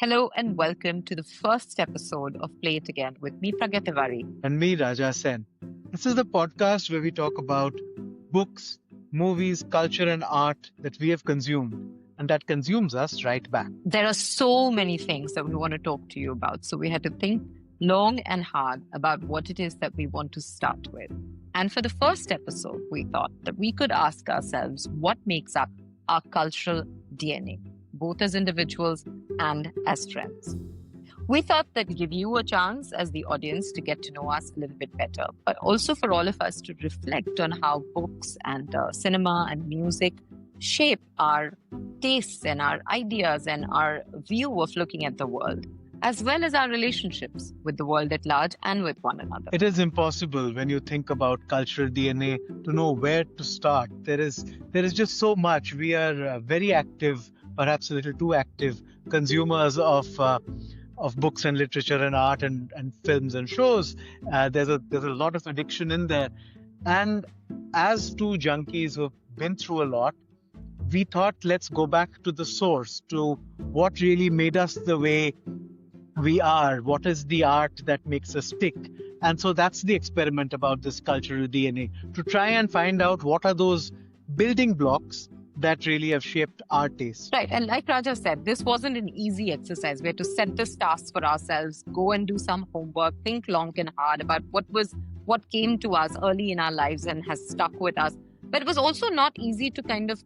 Hello and welcome to the first episode of Play It Again with me, Pragya Tiwari. And me, Raja Sen. This is the podcast where we talk about books, movies, culture, and art that we have consumed and that consumes us right back. There are so many things that we want to talk to you about, so we had to think long and hard about what it is that we want to start with. And for the first episode, we thought that we could ask ourselves what makes up our cultural DNA, both as individuals and as friends. We thought that give you a chance as the audience to get to know us a little bit better, but also for all of us to reflect on how books and cinema and music shape our tastes and our ideas and our view of looking at the world, as well as our relationships with the world at large and with one another. It is impossible when you think about cultural DNA to know where to start. There is just so much. We are very active, perhaps a little too active, consumers of books and literature and art and films and shows. There's a lot of addiction in there. And as two junkies who've been through a lot, we thought let's go back to the source, to what really made us the way we are, what is the art that makes us tick. And so that's the experiment about this cultural DNA, to try and find out what are those building blocks that really have shaped our taste. Right. And like Raja said, this wasn't an easy exercise. We had to set this task for ourselves, go and do some homework, think long and hard about what came to us early in our lives and has stuck with us. But it was also not easy to kind of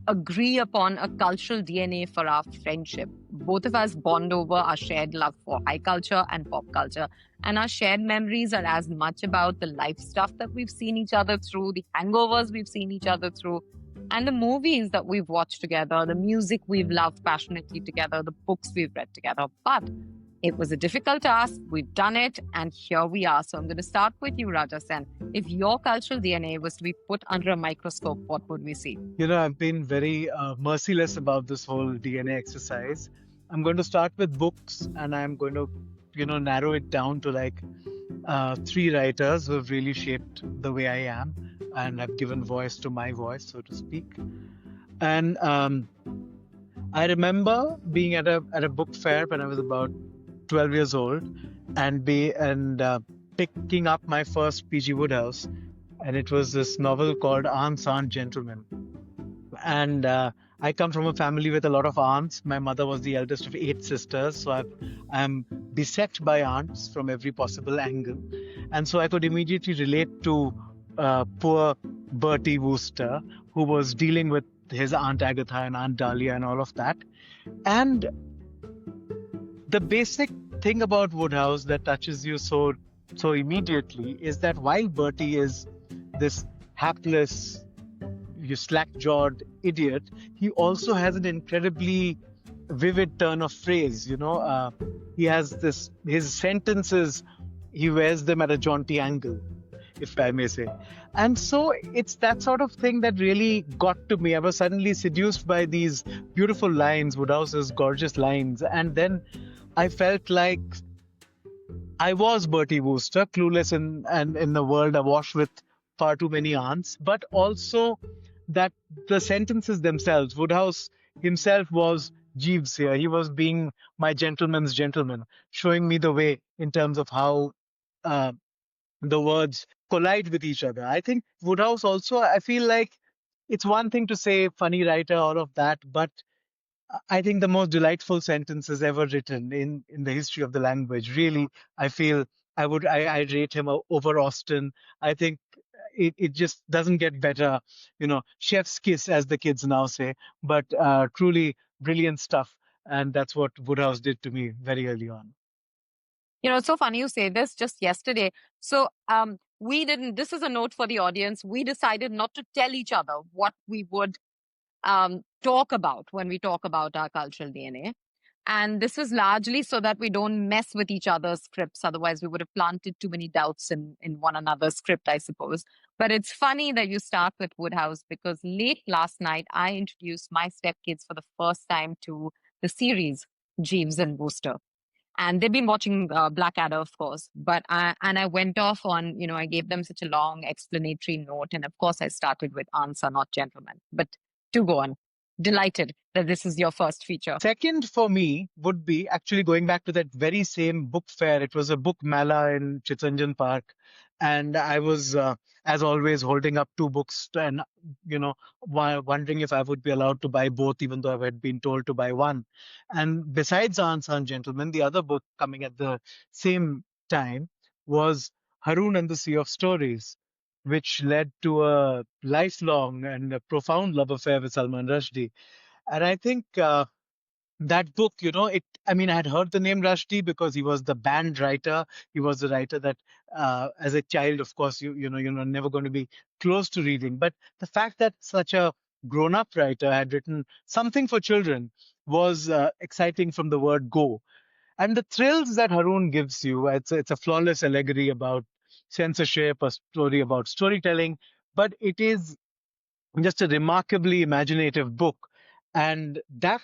agree upon a cultural DNA for our friendship. Both of us bond over our shared love for high culture and pop culture. And our shared memories are as much about the life stuff that we've seen each other through, the hangovers we've seen each other through, and the movies that we've watched together, the music we've loved passionately together, the books we've read together. But it was a difficult task. We've done it, and here we are. So I'm going to start with you, Raja Sen. If your cultural DNA was to be put under a microscope, what would we see? I've been very merciless about this whole DNA exercise. I'm going to start with books, and I'm going to, narrow it down to like three writers who have really shaped the way I am, and have given voice to my voice, so to speak. And I remember being at a book fair when I was about 12 years old, and picking up my first P.G. Wodehouse, and it was this novel called Aunts Aren't Gentlemen. And I come from a family with a lot of aunts. My mother was the eldest of 8 sisters, so I'm beset by aunts from every possible angle, and so I could immediately relate to poor Bertie Wooster, who was dealing with his Aunt Agatha and Aunt Dahlia and all of that. And the basic thing about Wodehouse that touches you so immediately is that while Bertie is this hapless, slack-jawed idiot, he also has an incredibly vivid turn of phrase. He has his sentences, he wears them at a jaunty angle, if I may say. And so it's that sort of thing that really got to me. I was suddenly seduced by these beautiful lines, Wodehouse's gorgeous lines. And then I felt like I was Bertie Wooster, clueless in the world awash with far too many aunts, but also that the sentences themselves, Wodehouse himself was Jeeves here. He was being my gentleman's gentleman, showing me the way in terms of how the words collide with each other. I think Wodehouse also, I feel like it's one thing to say funny writer, all of that, but I think the most delightful sentences ever written in the history of the language. Really, I feel I rate him over Austen. I think it just doesn't get better, chef's kiss, as the kids now say, but truly brilliant stuff. And that's what Woodhouse did to me very early on. It's so funny you say this. Just yesterday, so we didn't. This is a note for the audience. We decided not to tell each other what we would talk about when we talk about our cultural DNA. And this was largely so that we don't mess with each other's scripts. Otherwise, we would have planted too many doubts in one another's script, I suppose. But it's funny that you start with Wodehouse, because late last night, I introduced my stepkids for the first time to the series Jeeves and Wooster. And they've been watching Blackadder, of course. But I went off on, I gave them such a long explanatory note. And of course, I started with Aunts Are Not Gentlemen. But to go on. delighted that this is your first feature. Second for me would be actually going back to that very same book fair. It was a book mala in Chittranjan Park, and I was, as always, holding up two books and wondering if I would be allowed to buy both, even though I had been told to buy one. And besides Unsung Gentleman, the other book coming at the same time was Haroun and the Sea of Stories, which led to a lifelong and a profound love affair with Salman Rushdie. And I think that book, I mean, I had heard the name Rushdie because he was the banned writer. He was the writer that, as a child, of course, you're never going to be close to reading. But the fact that such a grown-up writer had written something for children was exciting from the word go. And the thrills that Haroun gives you, it's a flawless allegory about censorship, a story about storytelling, but it is just a remarkably imaginative book. And that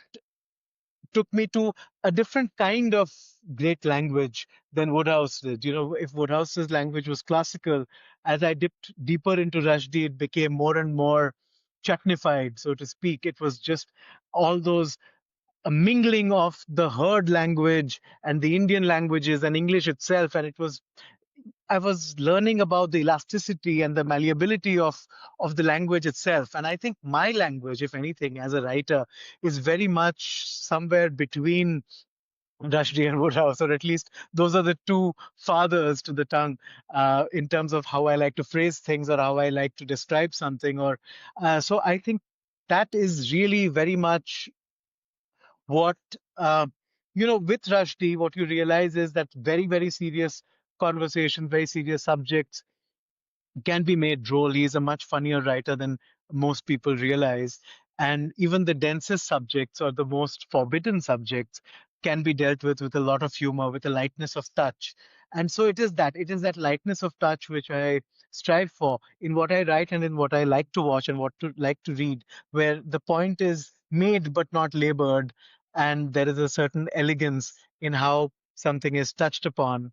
took me to a different kind of great language than Wodehouse did. If Wodehouse's language was classical, as I dipped deeper into Rushdie, it became more and more chutnified, so to speak. It was just all those a mingling of the herd language and the Indian languages and English itself. And I was learning about the elasticity and the malleability of the language itself. And I think my language, if anything, as a writer, is very much somewhere between Rushdie and Woodhouse, or at least those are the two fathers to the tongue in terms of how I like to phrase things or how I like to describe something. Or so I think that is really very much what with Rushdie, what you realize is that very, very serious conversation, very serious subjects can be made droll. He's a much funnier writer than most people realize. And even the densest subjects or the most forbidden subjects can be dealt with a lot of humor, with a lightness of touch. And so it is that lightness of touch which I strive for in what I write and in what I like to watch and what to like to read, where the point is made but not labored, and there is a certain elegance in how something is touched upon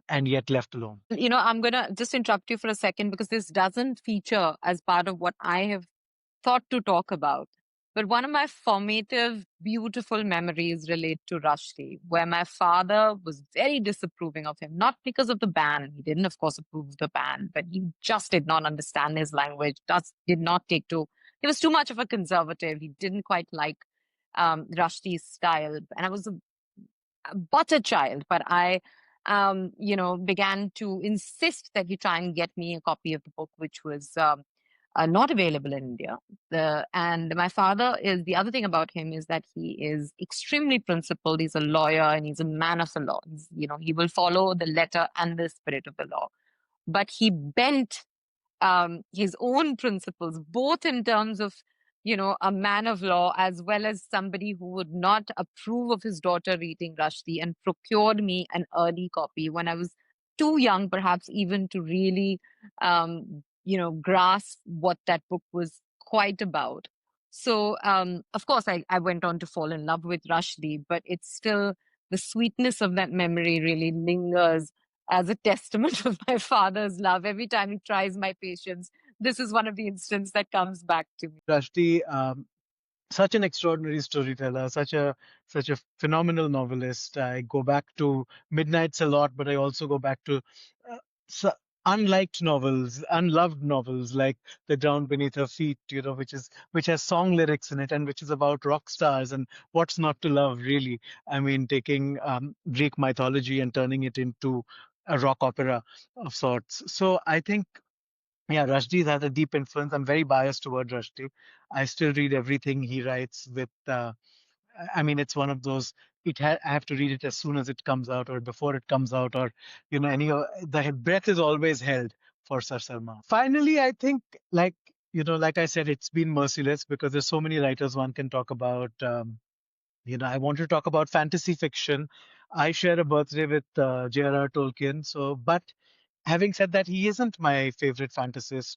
and yet left alone. I'm going to just interrupt you for a second because this doesn't feature as part of what I have thought to talk about. But one of my formative, beautiful memories relate to Rushdie, where my father was very disapproving of him, not because of the ban. He didn't, of course, approve of the ban, but he just did not understand his language, did not take to, he was too much of a conservative. He didn't quite like Rushdie's style. And I was but a child, but I, began to insist that he try and get me a copy of the book, which was not available in India. And my father is the other thing about him is that he is extremely principled. He's a lawyer and he's a man of the law. He will follow the letter and the spirit of the law. But he bent his own principles, both in terms of, a man of law as well as somebody who would not approve of his daughter reading Rushdie, and procured me an early copy when I was too young, perhaps even to really, grasp what that book was quite about. So, of course, I went on to fall in love with Rushdie, but it's still the sweetness of that memory really lingers as a testament of my father's love. Every time he tries my patience, this is one of the instances that comes back to me. Rushdie, such an extraordinary storyteller, such a phenomenal novelist. I go back to Midnight's a lot, but I also go back to uh, s- unliked novels, unloved novels like The Ground Beneath Her Feet, which has song lyrics in it and which is about rock stars and what's not to love, really. I mean, taking Greek mythology and turning it into a rock opera of sorts. So I think yeah, Rushdie's had a deep influence. I'm very biased toward Rushdie. I still read everything he writes with. I mean, it's one of those. I have to read it as soon as it comes out, or before it comes out, or the breath is always held for Sir Salman. Finally, I think, like I said, it's been merciless because there's so many writers one can talk about. I want to talk about fantasy fiction. I share a birthday with J.R.R. Tolkien. So, but having said that, he isn't my favorite fantasist.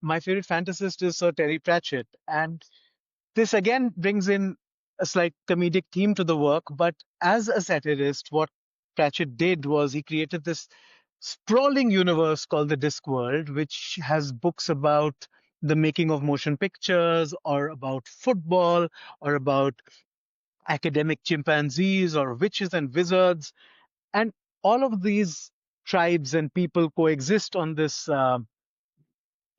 My favorite fantasist is Sir Terry Pratchett. And this again brings in a slight comedic theme to the work. But as a satirist, what Pratchett did was he created this sprawling universe called the Discworld, which has books about the making of motion pictures or about football or about academic chimpanzees or witches and wizards. And all of these tribes and people coexist on this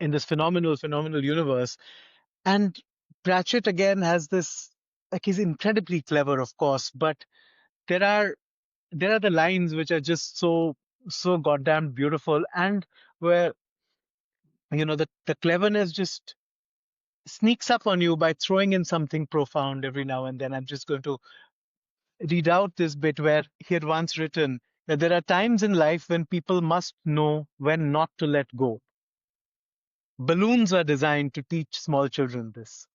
in this phenomenal universe. And Pratchett again has this, like, he's incredibly clever, of course, but there are the lines which are just so goddamn beautiful, and where the cleverness just sneaks up on you by throwing in something profound every now and then. I'm just going to read out this bit where he had once written that there are times in life when people must know when not to let go. Balloons are designed to teach small children this.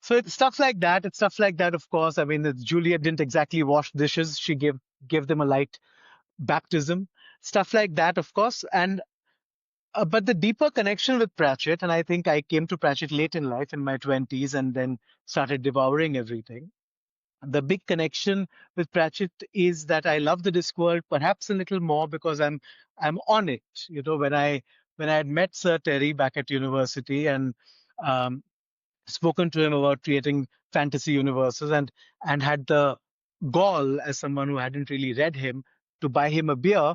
So it's stuff like that. It's stuff like that, of course. I mean, Juliet didn't exactly wash dishes. She gave them a light baptism. Stuff like that, of course. And but the deeper connection with Pratchett, and I think I came to Pratchett late in life in my 20s and then started devouring everything. The big connection with Pratchett is that I love the Discworld perhaps a little more because I'm on it. When I had met Sir Terry back at university and um, spoken to him about creating fantasy universes and had the gall as someone who hadn't really read him to buy him a beer,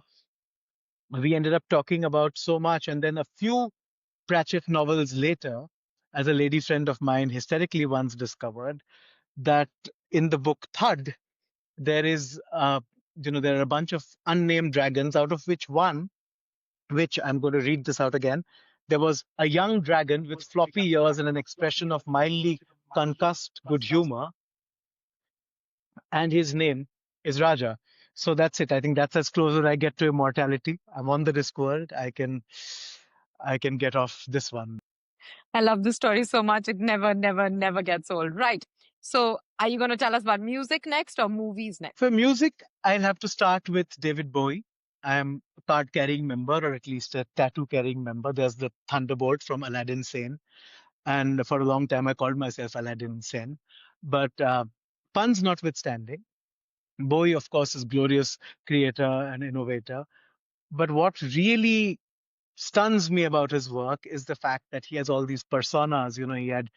we ended up talking about so much. And then a few Pratchett novels later, as a lady friend of mine hysterically once discovered, that in the book Thud, there is, there are a bunch of unnamed dragons, out of which one, which I'm going to read this out again, there was a young dragon with floppy ears and an expression of mildly concussed good humor, and his name is Raja. So that's it. I think that's as close as I get to immortality. I'm on the Discworld. I can get off this one. I love this story so much. It never gets old. Right. So, are you going to tell us about music next or movies next? For music, I'll have to start with David Bowie. I'm a card carrying member, or at least a tattoo carrying member. There's the Thunderbolt from Aladdin Sane. And for a long time, I called myself Aladdin Sane. But puns notwithstanding, Bowie, of course, is glorious creator and innovator. But what really stuns me about his work is the fact that he has all these personas. He had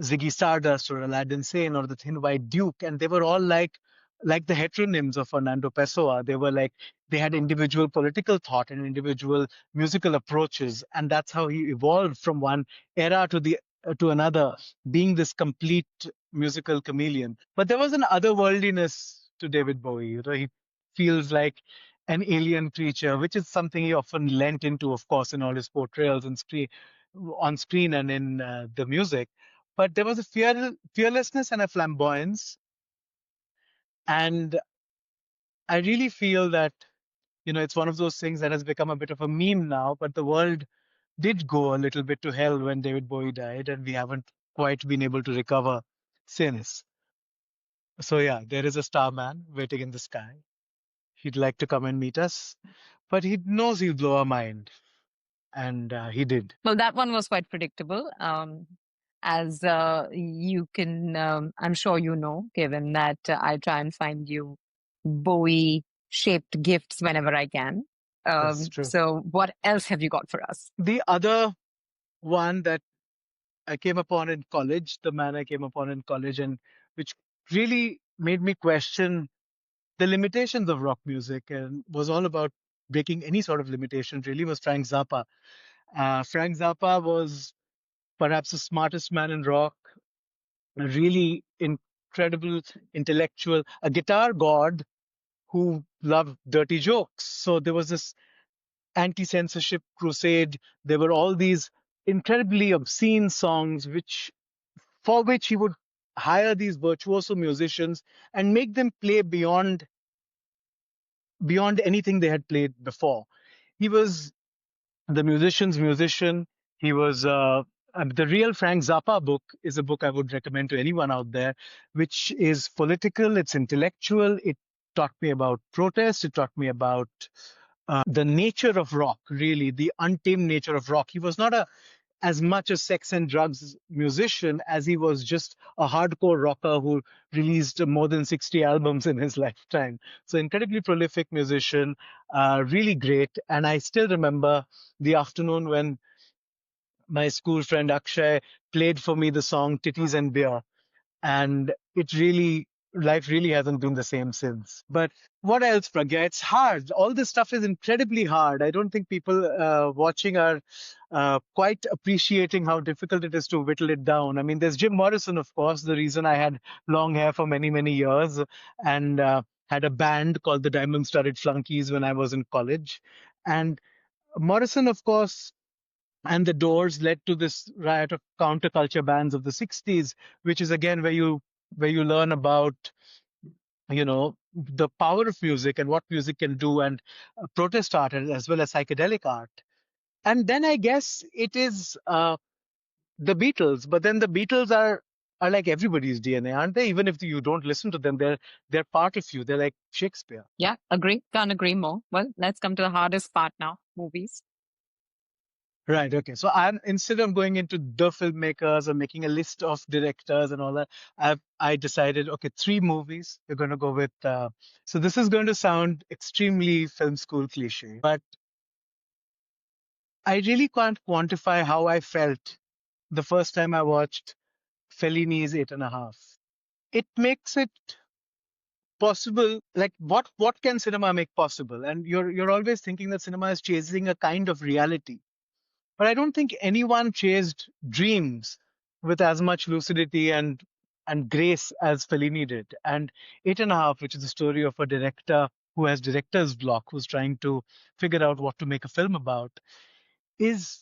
Ziggy Stardust or Aladdin Sane or the Thin White Duke, and they were all like the heteronyms of Fernando Pessoa. They were like they had individual political thought and individual musical approaches, and that's how he evolved from one era to another, being this complete musical chameleon. But there was an otherworldliness to David Bowie. He feels like an alien creature, which is something he often lent into, of course, in all his portrayals on screen and in the music. But there was a fearlessness and a flamboyance. And I really feel that, it's one of those things that has become a bit of a meme now, but the world did go a little bit to hell when David Bowie died, and we haven't quite been able to recover since. So, yeah, there is a starman waiting in the sky. He'd like to come and meet us, but he knows he'll blow our mind. And he did. Well, that one was quite predictable. As you can, I'm sure you know, given that I try and find you Bowie shaped gifts whenever I can. That's true. So, what else have you got for us? The other one that I came upon in college, the man I came upon in college, and which really made me question the limitations of rock music and was all about breaking any sort of limitation, really, was Frank Zappa. Frank Zappa was perhaps the smartest man in rock, a really incredible intellectual, a guitar god who loved dirty jokes. So there was this anti-censorship crusade. There were all these incredibly obscene songs for which he would hire these virtuoso musicians and make them play beyond anything they had played before. He was the musician's musician. He was the real Frank Zappa book is a book I would recommend to anyone out there, which is political, it's intellectual. It taught me about protest. It taught me about the nature of rock, really, the untamed nature of rock. He was not as much a sex and drugs musician as he was just a hardcore rocker who released more than 60 albums in his lifetime. So incredibly prolific musician, really great. And I still remember the afternoon when my school friend Akshay played for me the song Titties and Beer, and it really, life really hasn't been the same since. But what else, Pragya? It's hard. All this stuff is incredibly hard. I don't think people watching are quite appreciating how difficult it is to whittle it down. I mean, there's Jim Morrison, of course, the reason I had long hair for many, many years, and had a band called the Diamond Studded Flunkies when I was in college. And Morrison, of course, and the Doors led to this riot of counterculture bands of the 60s, which is again where you learn about, the power of music and what music can do, and protest art as well as psychedelic art. And then I guess it is the Beatles, but then the Beatles are like everybody's DNA, aren't they? Even if you don't listen to them, they're part of you. They're like Shakespeare. Yeah, agree. Can't agree more. Well, let's come to the hardest part now, movies. Right. Okay. So I'm instead of going into the filmmakers or making a list of directors and all that, I decided, okay, three movies. We're going to go with. So this is going to sound extremely film school cliche, but I really can't quantify how I felt the first time I watched Fellini's Eight and a Half. It makes it possible. Like what can cinema make possible? And you're always thinking that cinema is chasing a kind of reality. But I don't think anyone chased dreams with as much lucidity and grace as Fellini did. And Eight and a Half, which is the story of a director who has director's block, who's trying to figure out what to make a film about, is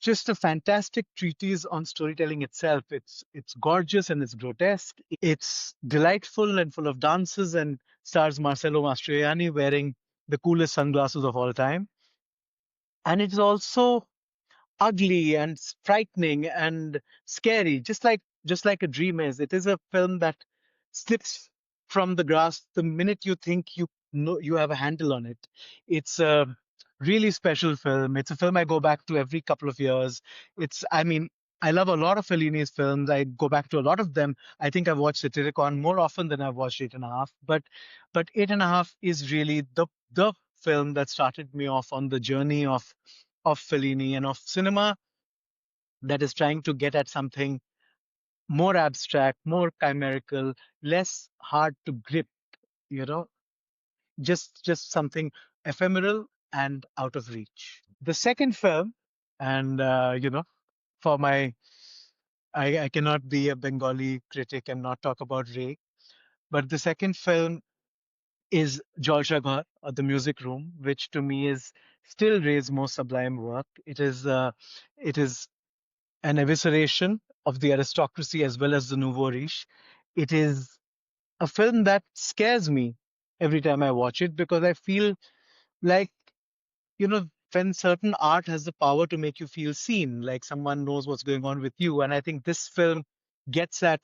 just a fantastic treatise on storytelling itself. It's gorgeous and it's grotesque. It's delightful and full of dances and stars Marcello Mastroianni wearing the coolest sunglasses of all time. And it's also ugly and frightening and scary, just like a dream is. It is a film that slips from the grasp the minute you think you know you have a handle on it. It's a really special film. It's a film I go back to every couple of years. I mean, I love a lot of Fellini's films. I go back to a lot of them. I think I've watched Satyricon more often than I've watched Eight and a Half. But Eight and a Half is really the film that started me off on the journey of Fellini and of cinema that is trying to get at something more abstract, more chimerical, less hard to grip, you know, just something ephemeral and out of reach. The second film, and for I cannot be a Bengali critic and not talk about Ray, but the second film is Jalshaghar, or The Music Room, which to me is still Ray's most sublime work. It is an evisceration of the aristocracy as well as the nouveau riche. It is a film that scares me every time I watch it because I feel like, when certain art has the power to make you feel seen, like someone knows what's going on with you. And I think this film gets at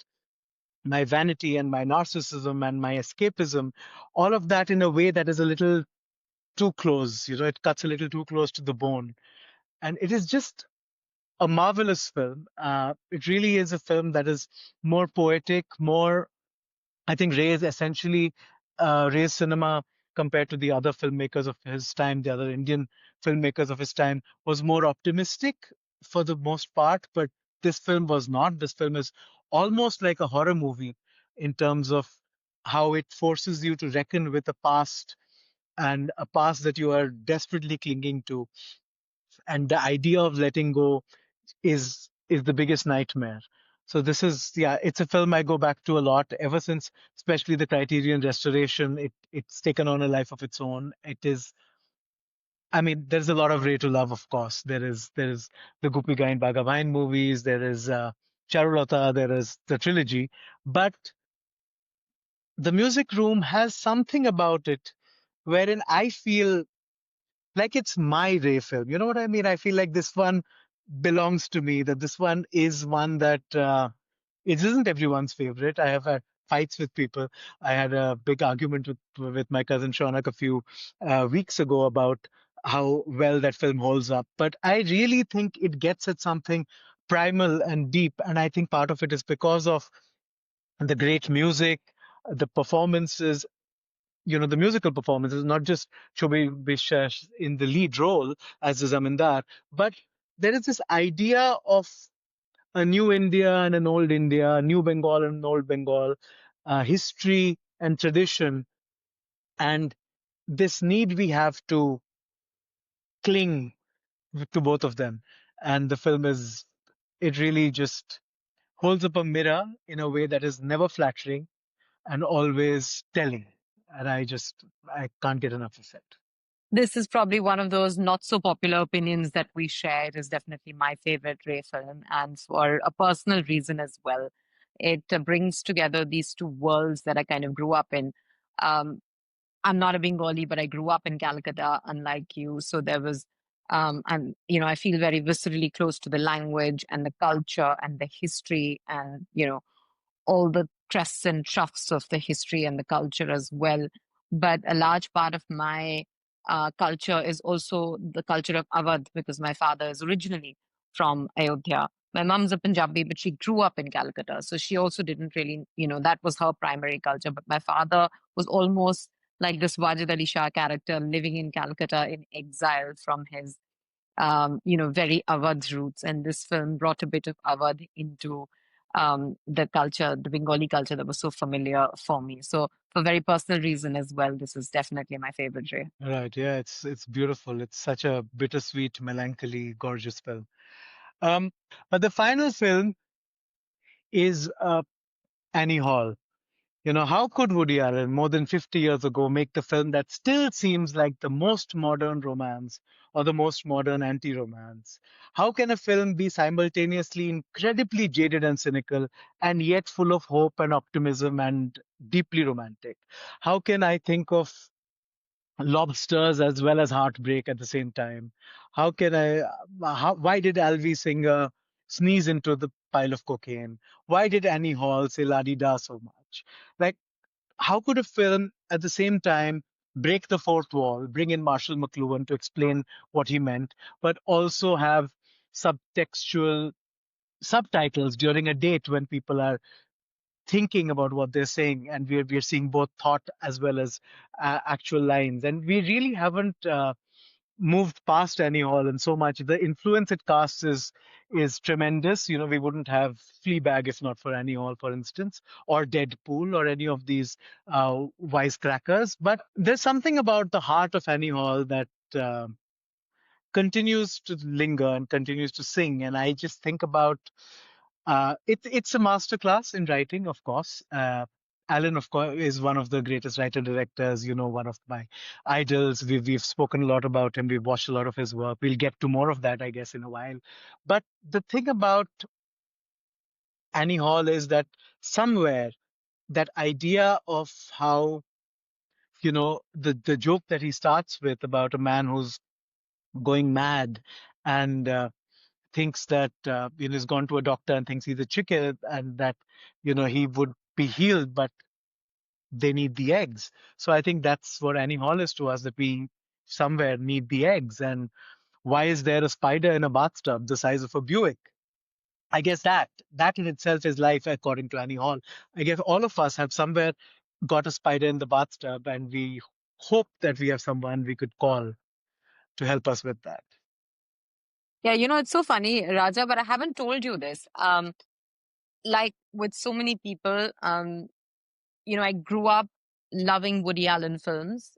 my vanity and my narcissism and my escapism, all of that in a way that is a little too close. It cuts a little too close to the bone. And it is just a marvelous film. It really is a film that is more poetic, more, I think, Ray's essentially Ray's cinema compared to the other filmmakers of his time, the other Indian filmmakers of his time, was more optimistic for the most part. But this film was not. This film is almost like a horror movie in terms of how it forces you to reckon with a past and a past that you are desperately clinging to. And the idea of letting go is the biggest nightmare. So this is, yeah, it's a film I go back to a lot ever since, especially the Criterion restoration. It's taken on a life of its own. It is, I mean, there's a lot of Ray to love, of course. There is the Guppy Gain Bhagavain movies. There is Charulata. There is the trilogy, but the Music Room has something about it wherein I feel like it's my Ray film. You know what I mean? I feel like this one belongs to me, that this one is one that it isn't everyone's favorite. I have had fights with people. I had a big argument with my cousin Shaunak a few weeks ago about how well that film holds up. But I really think it gets at something primal and deep. And I think part of it is because of the great music, the performances, the musical performances, not just Shobhi Biswas in the lead role as the Zamindar, but there is this idea of a new India and an old India, a new Bengal and an old Bengal, history and tradition, and this need we have to cling to both of them. And the film is, it really just holds up a mirror in a way that is never flattering and always telling. And I can't get enough of it. This is probably one of those not so popular opinions that we share. It is definitely my favorite Ray film, and for a personal reason as well. It brings together these two worlds that I kind of grew up in. Um, I'm not a Bengali, but I grew up in Calcutta, unlike you. So there was, and I feel very viscerally close to the language and the culture and the history, and all the trusts and troughs of the history and the culture as well. But a large part of my culture is also the culture of Awadh, because my father is originally from Ayodhya. My mom's a Punjabi, but she grew up in Calcutta. So she also didn't really, that was her primary culture. But my father was almost like this Wajid Ali Shah character living in Calcutta in exile from his very Awadh roots. And this film brought a bit of Awadh into the culture, the Bengali culture that was so familiar for me. So, for very personal reason as well, this is definitely my favorite Ray. Right, yeah, it's beautiful. It's such a bittersweet, melancholy, gorgeous film. But the final film is Annie Hall. How could Woody Allen, more than 50 years ago, make the film that still seems like the most modern romance or the most modern anti romance? How can a film be simultaneously incredibly jaded and cynical and yet full of hope and optimism and deeply romantic? How can I think of lobsters as well as heartbreak at the same time? How can I? Why did Alvy Singer sneeze into the pile of cocaine? Why did Annie Hall say la di da so much? Like, how could a film at the same time break the fourth wall, bring in Marshall McLuhan to explain what he meant, but also have subtextual subtitles during a date when people are thinking about what they're saying, and we're seeing both thought as well as actual lines, and we really haven't moved past Annie Hall and so much. The influence it casts is tremendous. We wouldn't have Fleabag if not for Annie Hall, for instance, or Deadpool, or any of these wisecrackers. But there's something about the heart of Annie Hall that continues to linger and continues to sing. And I just think about it's a masterclass in writing, of course. Alan, of course, is one of the greatest writer directors. One of my idols. We've spoken a lot about him. We've watched a lot of his work. We'll get to more of that, I guess, in a while. But the thing about Annie Hall is that somewhere that idea of how the joke that he starts with about a man who's going mad and thinks that he's gone to a doctor and thinks he's a chicken, and that he would be healed, but they need the eggs. So I think that's what Annie Hall is to us, that we somewhere need the eggs. And why is there a spider in a bathtub the size of a Buick? I guess that in itself is life, according to Annie Hall. I guess all of us have somewhere got a spider in the bathtub, and we hope that we have someone we could call to help us with that. Yeah, it's so funny, Raja, but I haven't told you this. Like with so many people, I grew up loving Woody Allen films.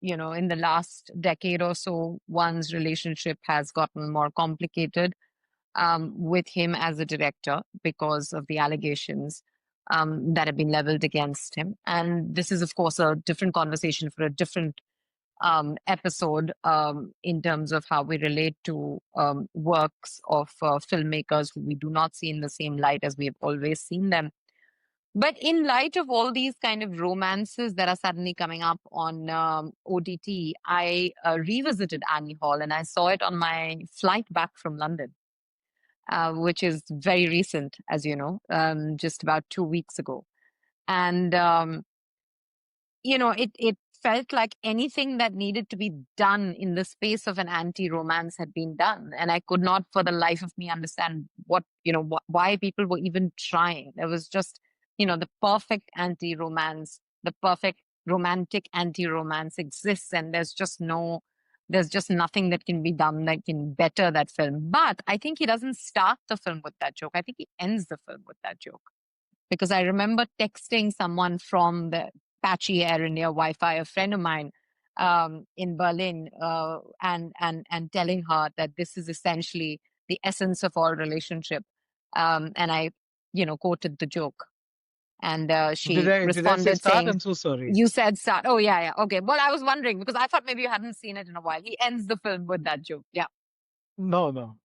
In the last decade or so, one's relationship has gotten more complicated with him as a director because of the allegations that have been leveled against him. And this is, of course, a different conversation for a different episode in terms of how we relate to works of filmmakers who we do not see in the same light as we have always seen them. But in light of all these kind of romances that are suddenly coming up on OTT, I revisited Annie Hall and I saw it on my flight back from London, which is very recent, as you know, just about 2 weeks ago. And it felt like anything that needed to be done in the space of an anti-romance had been done, and I could not for the life of me understand why people were even trying. There was just the perfect anti-romance, the perfect romantic anti-romance exists, and there's just no There's just nothing that can be done that can better that film. But I think he doesn't start the film with that joke. I think he ends the film with that joke. Because I remember texting someone from the patchy air near Wi-Fi, a friend of mine in Berlin, and telling her that this is essentially the essence of our relationship. And I, quoted the joke, and Did she I say responded start? saying, I'm so sorry. "You said start." Oh yeah, yeah. Okay. Well, I was wondering because I thought maybe you hadn't seen it in a while. He ends the film with that joke. Yeah. No, no.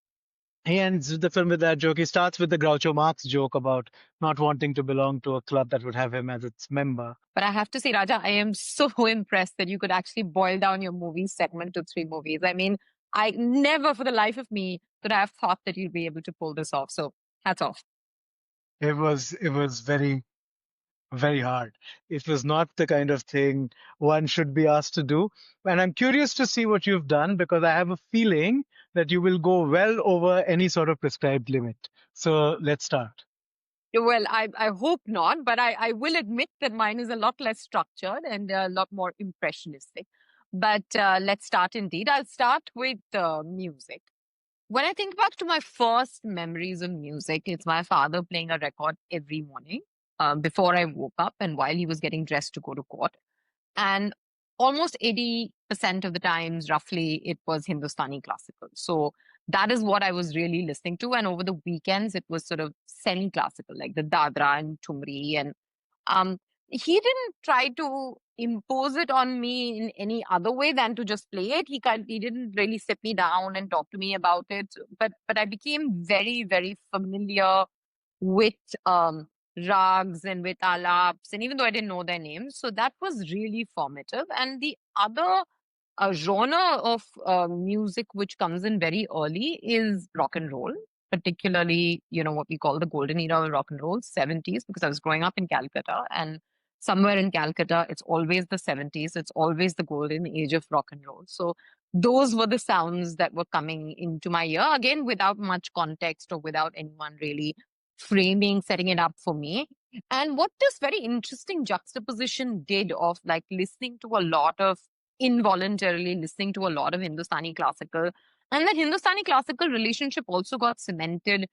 He ends the film with that joke. He starts with the Groucho Marx joke about not wanting to belong to a club that would have him as its member. But I have to say, Raja, I am so impressed that you could actually boil down your movie segment to three movies. I mean, I never for the life of me could I have thought that you'd be able to pull this off. So hats off. It was very, very hard. It was not the kind of thing one should be asked to do. And I'm curious to see what you've done because I have a feeling that you will go well over any sort of prescribed limit. So let's start. Well, I hope not, but I will admit that mine is a lot less structured and a lot more impressionistic. But let's start indeed. I'll start with music. When I think back to my first memories of music, it's my father playing a record every morning before I woke up and while he was getting dressed to go to court. And almost 80% of the times, roughly, it was Hindustani classical. So that is what I was really listening to. And over the weekends, it was sort of semi classical, like the Dadra and Tumri. And um, he didn't try to impose it on me in any other way than to just play it. He didn't really sit me down and talk to me about it. But I became very, very familiar with rags and with alaps, and even though I didn't know their names, so that was really formative. And the other genre of music which comes in very early is rock and roll, particularly, what we call the golden era of rock and roll, 70s, because I was growing up in Calcutta, and somewhere in Calcutta, it's always the 70s, it's always the golden age of rock and roll. So those were the sounds that were coming into my ear, again, without much context or without anyone really framing, setting it up for me. And what this very interesting juxtaposition did of like listening to a lot of involuntarily listening to a lot of Hindustani classical, and that Hindustani classical relationship also got cemented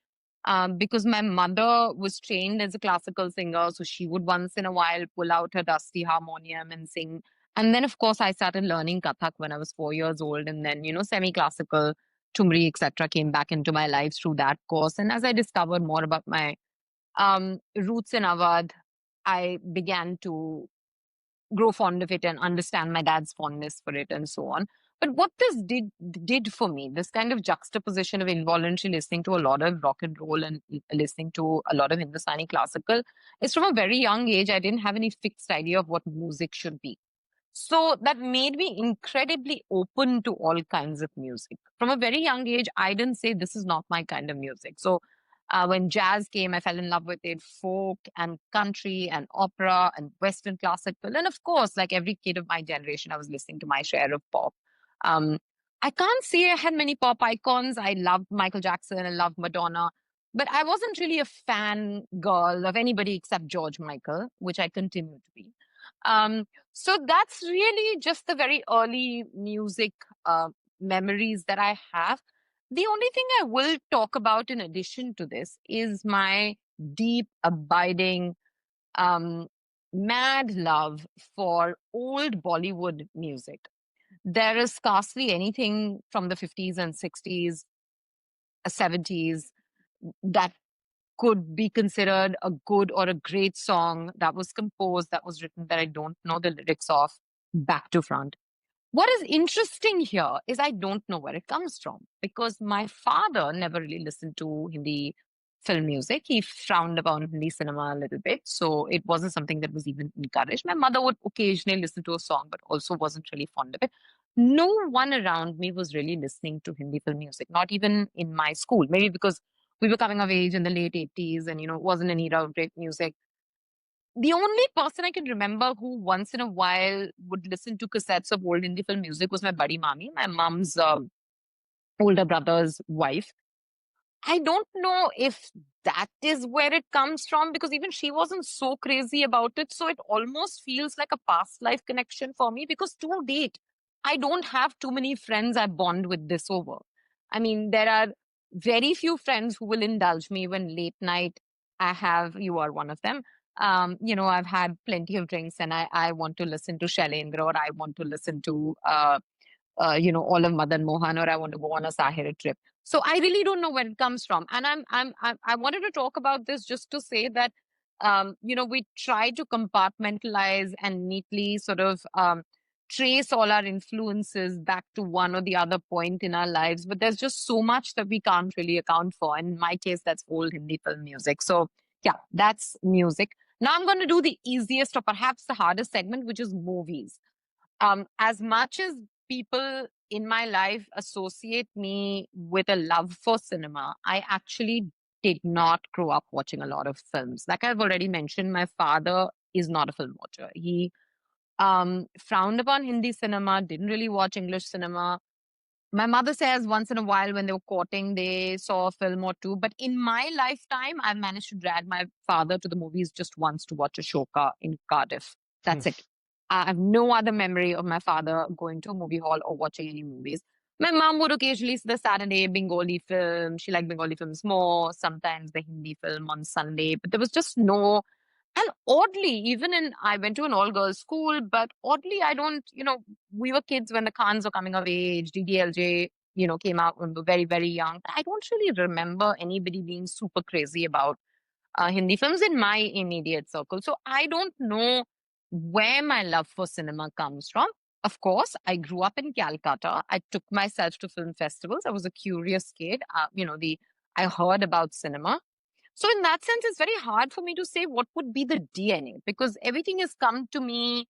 because my mother was trained as a classical singer, so she would once in a while pull out her dusty harmonium and sing. And then, of course, I started learning Kathak when I was 4 years old, and then semi-classical Tumri, etc., came back into my life through that course. And as I discovered more about my roots in Awadh, I began to grow fond of it and understand my dad's fondness for it and so on. But what this did for me, this kind of juxtaposition of involuntary listening to a lot of rock and roll and listening to a lot of Hindustani classical, is from a very young age, I didn't have any fixed idea of what music should be. So that made me incredibly open to all kinds of music. From a very young age, I didn't say this is not my kind of music. So when jazz came, I fell in love with it, folk and country and opera and Western classical. And of course, like every kid of my generation, I was listening to my share of pop. Um, I can't say I had many pop icons. I loved Michael Jackson and loved Madonna, but I wasn't really a fan girl of anybody except George Michael, which I continue to be. Um, so that's really just the very early music memories that I have. The only thing I will talk about in addition to this is my deep, abiding, um, mad love for old Bollywood music. There is scarcely anything from the 50s and 60s, 70s that could be considered a good or a great song that was composed, that was written, that I don't know the lyrics of back to front. What is interesting here is I don't know where it comes from because my father never really listened to Hindi film music. He frowned upon Hindi cinema a little bit. So it wasn't something that was even encouraged. My mother would occasionally listen to a song, but also wasn't really fond of it. No one around me was really listening to Hindi film music, not even in my school. Maybe because we were coming of age in the late 80s and, it wasn't an era of great music. The only person I can remember who once in a while would listen to cassettes of old Hindi film music was my buddy Mami, my mom's older brother's wife. I don't know if that is where it comes from because even she wasn't so crazy about it. So it almost feels like a past life connection for me because to date, I don't have too many friends I bond with this over. I mean, there are very few friends who will indulge me when late night I have, you are one of them. I've had plenty of drinks and I want to listen to Shailendra, or I want to listen to all of Madan Mohan, or I want to go on a Sahara trip. So I really don't know where it comes from. And I wanted to talk about this just to say that, we try to compartmentalize and neatly sort of trace all our influences back to one or the other point in our lives. But there's just so much that we can't really account for. And in my case, that's old Hindi film music. So yeah, that's music. Now I'm going to do the easiest or perhaps the hardest segment, which is movies. As much as people in my life associate me with a love for cinema, I actually did not grow up watching a lot of films. Like I've already mentioned, my father is not a film watcher. He frowned upon Hindi cinema, didn't really watch English cinema. My mother says once in a while when they were courting, they saw a film or two. But in my lifetime, I've managed to drag my father to the movies just once to watch Ashoka in Cardiff. That's it. I have no other memory of my father going to a movie hall or watching any movies. My mom would occasionally see the Saturday Bengali film. She liked Bengali films more, sometimes the Hindi film on Sunday. But there was just no, and oddly, even I went to an all girls school, but oddly, I don't, we were kids when the Khans were coming of age, DDLJ, came out when we were very, very young. I don't really remember anybody being super crazy about Hindi films in my immediate circle. So I don't know where my love for cinema comes from. Of course, I grew up in Calcutta. I took myself to film festivals. I was a curious kid. I heard about cinema. So in that sense, it's very hard for me to say what would be the DNA, because everything has come to me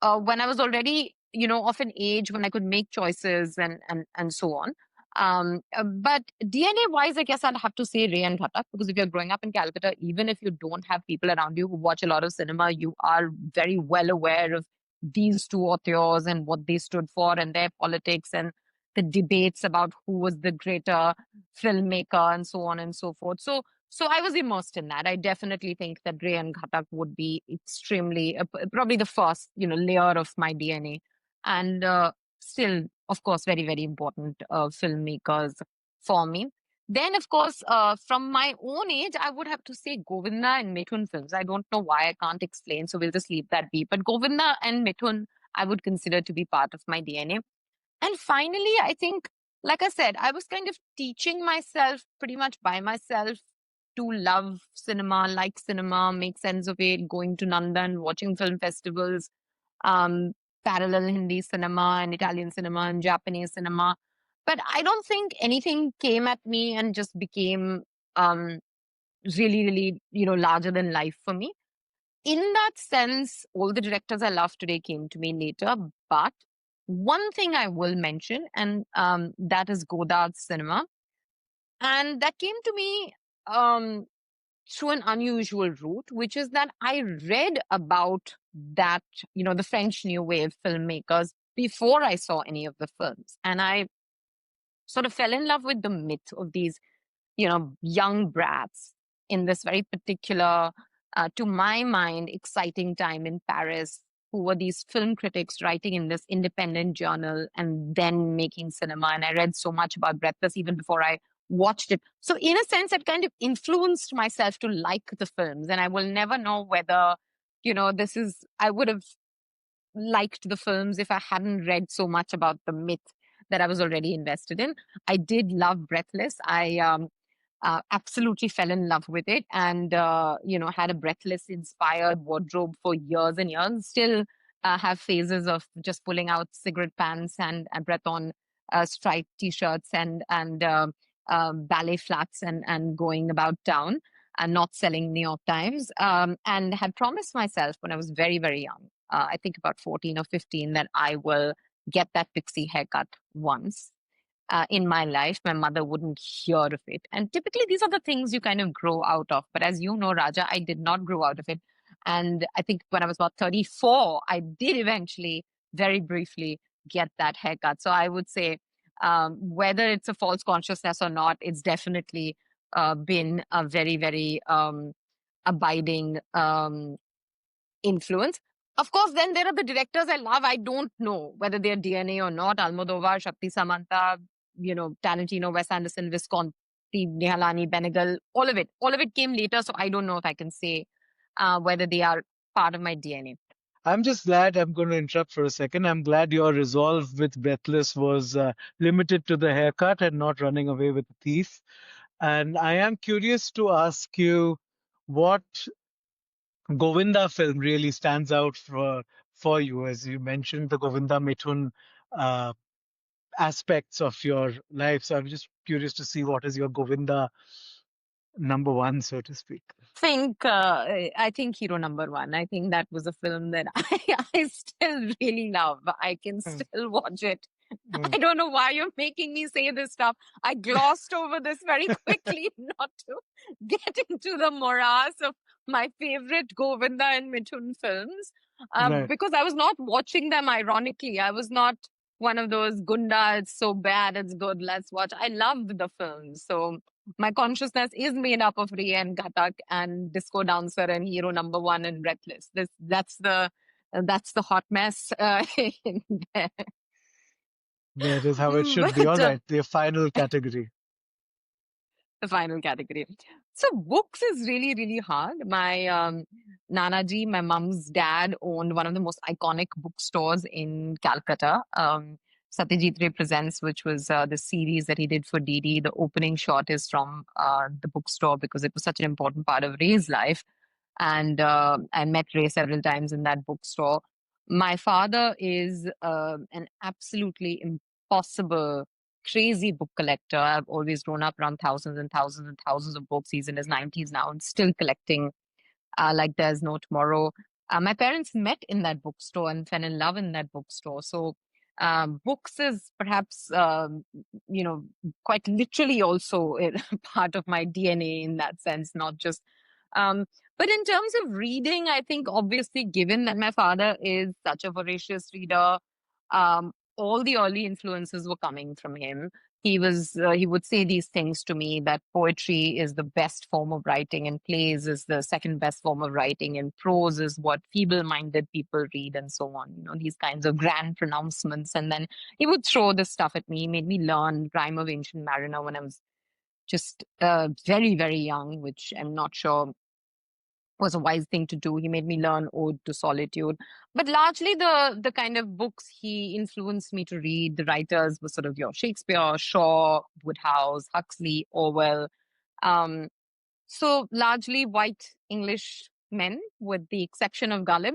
when I was already, of an age when I could make choices and so on. But DNA wise, I guess I'd have to say Ray and Ghatak, because if you're growing up in Calcutta, even if you don't have people around you who watch a lot of cinema, you are very well aware of these two authors and what they stood for and their politics and the debates about who was the greater filmmaker and so on and so forth. So I was immersed in that. I definitely think that Ray and Ghatak would be extremely, probably the first, layer of my DNA. And still, of course, very, very important filmmakers for me. Then, of course, from my own age, I would have to say Govinda and Mithun films. I don't know why, I can't explain, so we'll just leave that be. But Govinda and Mithun, I would consider to be part of my DNA. And finally, I think, like I said, I was kind of teaching myself pretty much by myself to love cinema, like cinema, make sense of it, going to Nandan, watching film festivals, um, parallel Hindi cinema and Italian cinema and Japanese cinema. But I don't think anything came at me and just became um, really, really, larger than life for me. In that sense, all the directors I love today came to me later. But one thing I will mention, and that is Godard's cinema. And that came to me um, through an unusual route, which is that I read about that, the French New Wave filmmakers before I saw any of the films. And I sort of fell in love with the myth of these, young brats in this very particular, to my mind, exciting time in Paris, who were these film critics writing in this independent journal and then making cinema. And I read so much about Breathless even before I watched it. So in a sense, it kind of influenced myself to like the films. And I will never know whether, I would have liked the films if I hadn't read so much about the myth that I was already invested in. I did love Breathless. I absolutely fell in love with it, and had a Breathless inspired wardrobe for years and years. Still have phases of just pulling out cigarette pants and breath on striped t-shirts and ballet flats and going about town and not selling New York Times. And had promised myself when I was very, very young, I think about 14 or 15, that I will get that pixie haircut once in my life. My mother wouldn't hear of it. And typically, these are the things you kind of grow out of. But as you know, Raja, I did not grow out of it. And I think when I was about 34, I did eventually, very briefly, get that haircut. So I would say, whether it's a false consciousness or not, it's definitely been a very, very abiding influence. Of course, then there are the directors I love. I don't know whether they're DNA or not. Almodovar, Shakti Samanta, Tarantino, Wes Anderson, Visconti, Nihalani, Benegal, all of it came later. So I don't know if I can say whether they are part of my DNA. I'm just glad. I'm going to interrupt for a second. I'm glad your resolve with Breathless was limited to the haircut and not running away with a thief. And I am curious to ask you what Govinda film really stands out for you, as you mentioned the Govinda Mithun uh, aspects of your life. So I'm just curious to see what is your Govinda number one, so to speak. I think Hero Number One. I think that was a film that I still really love. I can Mm, still watch it. mm, I don't know why you're making me say this stuff. I glossed over this very quickly not to get into the morass of my favorite Govinda and Mithun films right. because I was not watching them ironically. I was not one of those Gunda, it's so bad, it's good, let's watch. I loved the films. So my consciousness is made up of Ray and Ghatak and Disco Dancer and Hero Number One and Breathless. That's the hot mess in there. That is how it should be. All But right, the final category. the final category. So books is really, really hard. My Nanaji, my mom's dad, owned one of the most iconic bookstores in Calcutta. Satyajit Ray Presents, which was the series that he did for Didi. The opening shot is from the bookstore because it was such an important part of Ray's life. And I met Ray several times in that bookstore. My father is an absolutely impossible, crazy book collector. I've always grown up around thousands and thousands and thousands of books. He's in his 90s now and still collecting like there's no tomorrow. My parents met in that bookstore and fell in love in that bookstore. So books is perhaps, quite literally also part of my DNA in that sense, not just. Um, but in terms of reading, I think obviously, given that my father is such a voracious reader, all the early influences were coming from him. He would say these things to me that poetry is the best form of writing and plays is the second best form of writing and prose is what feeble-minded people read and so on, these kinds of grand pronouncements. And then he would throw this stuff at me. He made me learn Rime of Ancient Mariner when I was just very, very young, which I'm not sure was a wise thing to do. He made me learn Ode to Solitude. But largely the kind of books he influenced me to read, the writers were sort of your Shakespeare, Shaw, Woodhouse, Huxley, Orwell. Um, so largely white English men, with the exception of Ghalib,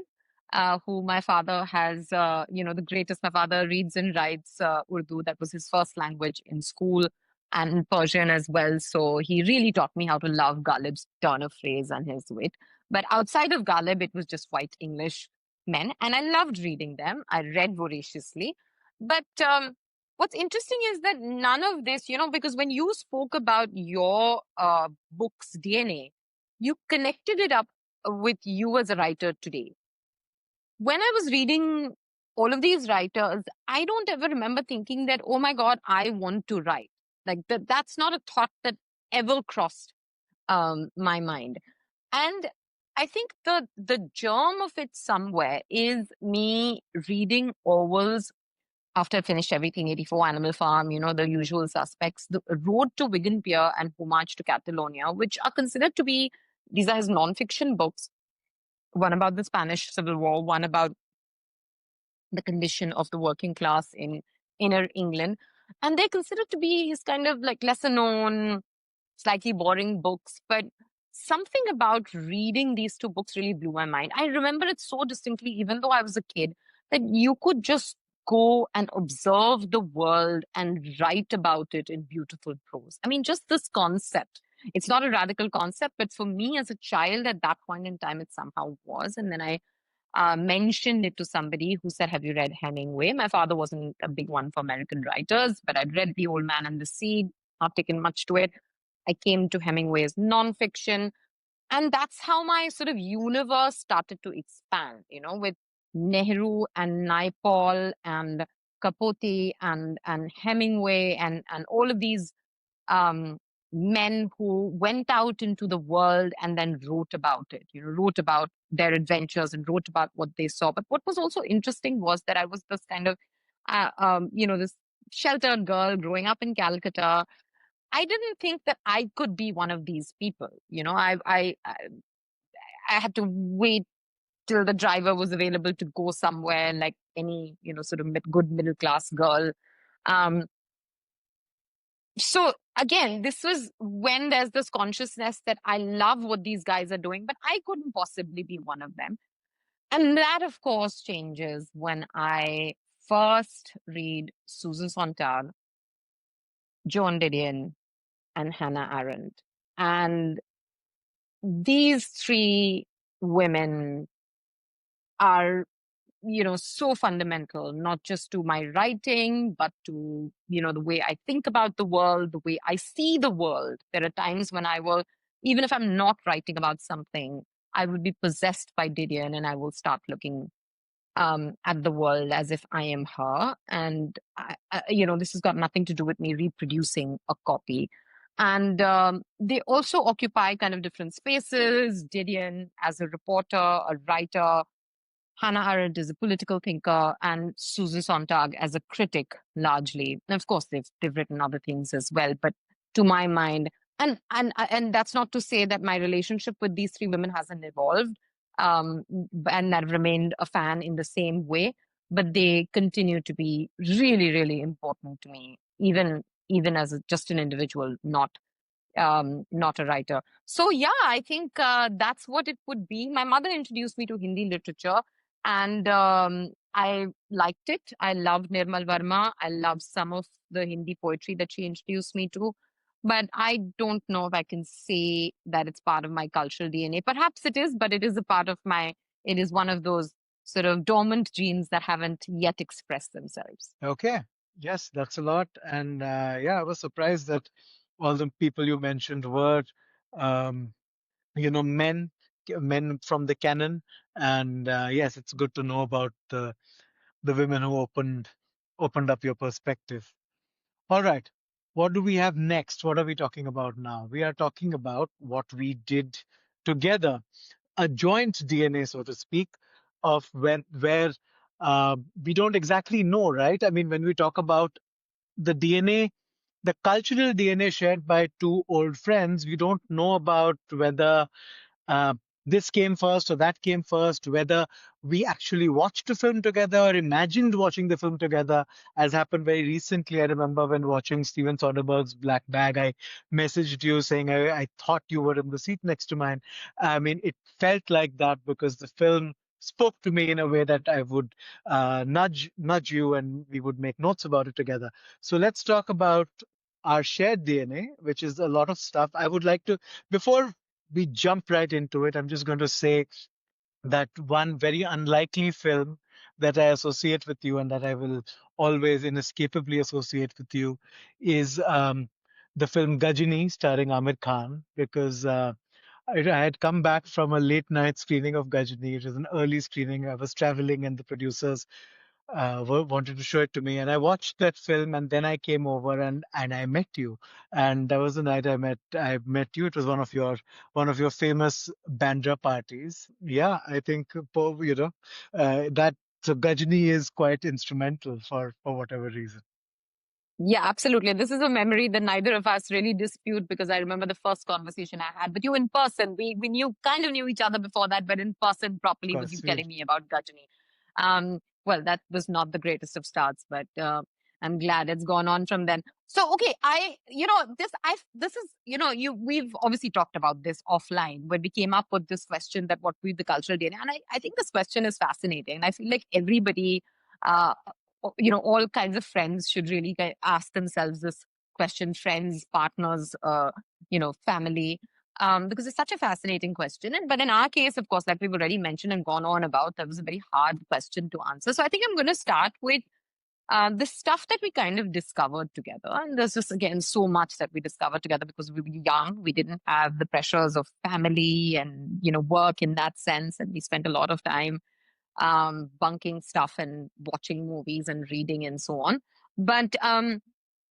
who my father has, the greatest. My father reads and writes Urdu. That was his first language in school, and Persian as well. So he really taught me how to love Ghalib's turn of phrase and his wit. But outside of Ghalib, it was just white English men, and I loved reading them. I read voraciously. But what's interesting is that none of this, because when you spoke about your book's DNA, you connected it up with you as a writer today. When I was reading all of these writers, I don't ever remember thinking that, oh my God, I want to write. Like that's not a thought that ever crossed my mind. And I think the germ of it somewhere is me reading Orwell's after I finished everything, 84, Animal Farm, the usual suspects, The Road to Wigan Pier and Homage to Catalonia, which are considered to be, these are his non-fiction books, one about the Spanish Civil War, one about the condition of the working class in inner England. And they're considered to be his kind of like lesser known, slightly boring books. But something about reading these two books really blew my mind. I remember it so distinctly, even though I was a kid, that you could just go and observe the world and write about it in beautiful prose. I mean, just this concept. It's not a radical concept, but for me as a child at that point in time, it somehow was. And then I mentioned it to somebody who said, have you read Hemingway? My father wasn't a big one for American writers, but I'd read The Old Man and the Sea, not taken much to it. I came to Hemingway's nonfiction. And that's how my sort of universe started to expand, with Nehru and Naipaul and Capote and Hemingway and all of these men who went out into the world and then wrote about it, wrote about their adventures and wrote about what they saw. But what was also interesting was that I was this kind of, this sheltered girl growing up in Calcutta. I didn't think that I could be one of these people. I had to wait till the driver was available to go somewhere, like any, sort of good middle class girl. Um, so again, this was when there's this consciousness that I love what these guys are doing, but I couldn't possibly be one of them. And that, of course, changes when I first read Susan Sontag, Joan Didion, and Hannah Arendt. And these three women are, so fundamental, not just to my writing, but to, the way I think about the world, the way I see the world. There are times when I will, even if I'm not writing about something, I will be possessed by Didion and I will start looking at the world as if I am her. And, this has got nothing to do with me reproducing a copy. And they also occupy kind of different spaces. Didion as a reporter, a writer, Hannah Arendt is a political thinker, and Susan Sontag as a critic, largely. And of course, they've written other things as well. But to my mind, and that's not to say that my relationship with these three women hasn't evolved, and that I've remained a fan in the same way. But they continue to be really, really important to me, even as just an individual, not a writer. So yeah, I think that's what it would be. My mother introduced me to Hindi literature, and I liked it. I loved Nirmal Verma. I loved some of the Hindi poetry that she introduced me to. But I don't know if I can say that it's part of my cultural DNA. Perhaps it is, but it is a part of it is one of those sort of dormant genes that haven't yet expressed themselves. Okay. Yes, that's a lot. And yeah, I was surprised that all the people you mentioned were, um, men from the canon. And yes, it's good to know about the women who opened up your perspective. All right. What do we have next? What are we talking about now? We are talking about what we did together, a joint DNA, so to speak, of when where we don't exactly know, right? I mean, when we talk about the DNA, the cultural DNA shared by two old friends, we don't know about whether uh, this came first or that came first, whether we actually watched a film together or imagined watching the film together, as happened very recently. I remember when watching Steven Soderbergh's Black Bag, I messaged you saying I thought you were in the seat next to mine. I mean, it felt like that because the film spoke to me in a way that I would nudge you and we would make notes about it together. So let's talk about our shared DNA, which is a lot of stuff. I would like to, before we jump right into it, I'm just going to say that one very unlikely film that I associate with you and that I will always inescapably associate with you is the film Gajini starring Amir Khan, because I had come back from a late night screening of Gajini. It was an early screening. I was traveling, and the producers wanted to show it to me, and I watched that film, and then I came over and I met you, and that was the night I met you. It was one of your famous Bandra parties. Yeah, I think that so Gajini is quite instrumental for whatever reason. Yeah, absolutely. This is a memory that neither of us really dispute because I remember the first conversation I had with you in person. We knew each other before that, but in person Of properly was you course, telling me about Gajani. Well, that was not the greatest of starts, but I'm glad it's gone on from then. So, okay, this is, we've obviously talked about this offline when we came up with this question that what we the cultural DNA. And I think this question is fascinating. And I feel like everybody, uh, all kinds of friends should really ask themselves this question, friends, partners, family, because it's such a fascinating question. But in our case, of course, like we've already mentioned and gone on about, that was a very hard question to answer. So I think I'm going to start with the stuff that we kind of discovered together. And there's just, again, so much that we discovered together because we were young. We didn't have the pressures of family and, work in that sense. And we spent a lot of time bunking stuff and watching movies and reading and so on. But I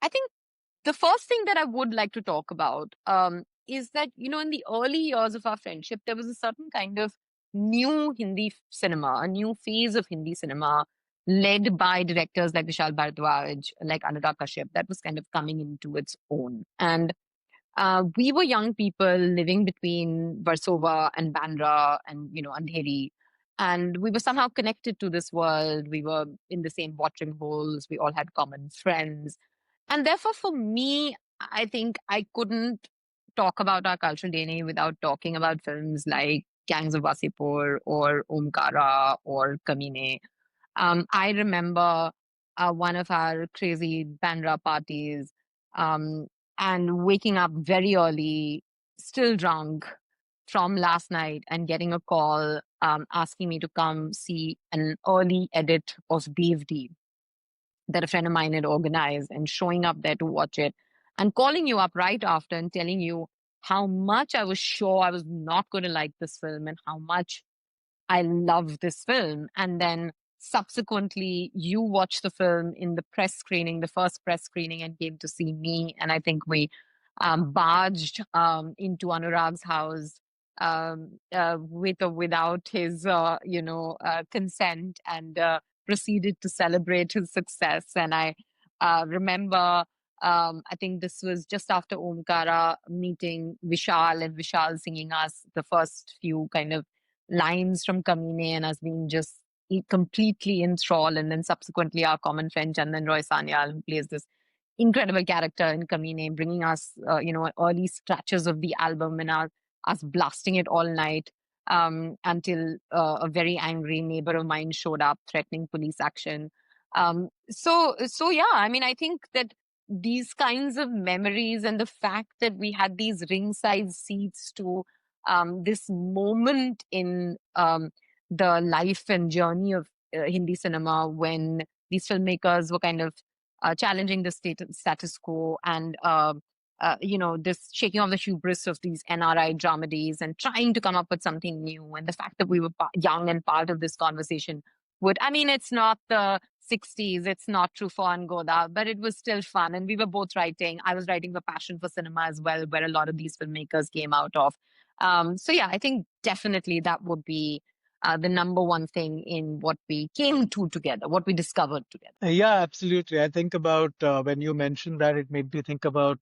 think the first thing that I would like to talk about is that, in the early years of our friendship, there was a certain kind of new Hindi cinema, a new phase of Hindi cinema led by directors like Vishal Bharadwaj, like Anurag Kashyap, that was kind of coming into its own. And we were young people living between Versova and Bandra and, Andheri. And we were somehow connected to this world. We were in the same watering holes. We all had common friends. And therefore, for me, I think I couldn't talk about our cultural DNA without talking about films like Gangs of Wasipur or Omkara or Kamine. I remember one of our crazy Bandra parties um, and waking up very early, still drunk from last night, and getting a call asking me to come see an early edit of DVD that a friend of mine had organized, and showing up there to watch it and calling you up right after and telling you how much I was sure I was not going to like this film and how much I love this film. And then subsequently, you watched the film in the press screening, the first press screening, and came to see me. And I think we barged into Anurag's house with or without his, consent, and proceeded to celebrate his success. And I remember. I think this was just after Omkara meeting Vishal, and Vishal singing us the first few kind of lines from Kamine, and us being just completely enthralled. And then subsequently, our common friend Chandan Roy Sanyal, who plays this incredible character in Kamine, bringing us, early scratches of the album, and us blasting it all night until a very angry neighbor of mine showed up, threatening police action. So yeah, I mean, I think that these kinds of memories and the fact that we had these ringside seats to this moment in the life and journey of Hindi cinema, when these filmmakers were kind of challenging the status quo, and this shaking off the hubris of these NRI dramedies and trying to come up with something new. And the fact that we were young and part of this conversation I mean, it's not the 60s, it's not true for Angoda, but it was still fun. And we were both writing. I was writing for Passion for Cinema as well, where a lot of these filmmakers came out of. So yeah, I think definitely that would be the number one thing in what we came to together, what we discovered together. Yeah, absolutely. I think about when you mentioned that, it made me think about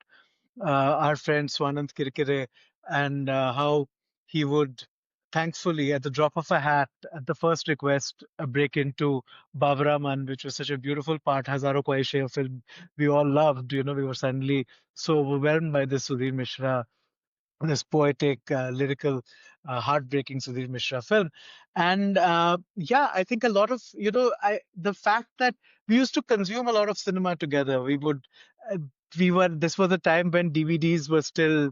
our friend Swanand Kirkire, and how he would thankfully, at the drop of a hat, at the first request, break into Bavraman, which was such a beautiful part, Hazaro Khwaishein, a film we all loved. We were suddenly so overwhelmed by this Sudhir Mishra, this poetic, lyrical, heartbreaking Sudhir Mishra film. And yeah, I think a lot of, the fact that we used to consume a lot of cinema together. Uh, this was a time when DVDs were still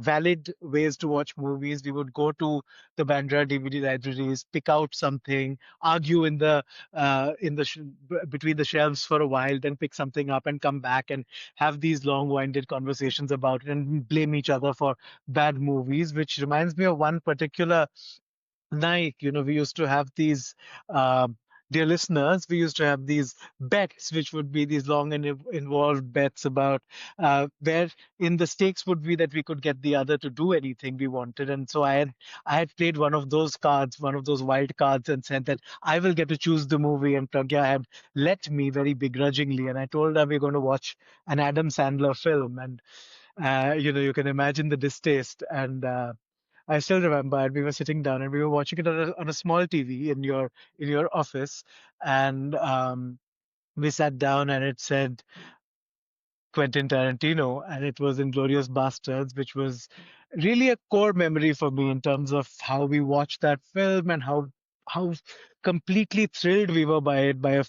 valid ways to watch movies. We would go to the Bandra DVD libraries, pick out something, argue between the shelves for a while, then pick something up and come back and have these long-winded conversations about it and blame each other for bad movies, which reminds me of one particular night. We used to have these, dear listeners, we used to have these bets, which would be these long and involved bets about where in the stakes would be that we could get the other to do anything we wanted. And so I had played one of those cards, one of those wild cards, and said that I will get to choose the movie. And Pragya had let me very begrudgingly. And I told her we're going to watch an Adam Sandler film. And you can imagine the distaste. And I still remember, and we were sitting down and we were watching it on a small TV in your office, and we sat down and it said Quentin Tarantino, and it was Inglorious Bastards, which was really a core memory for me in terms of how we watched that film and how completely thrilled we were by it, by a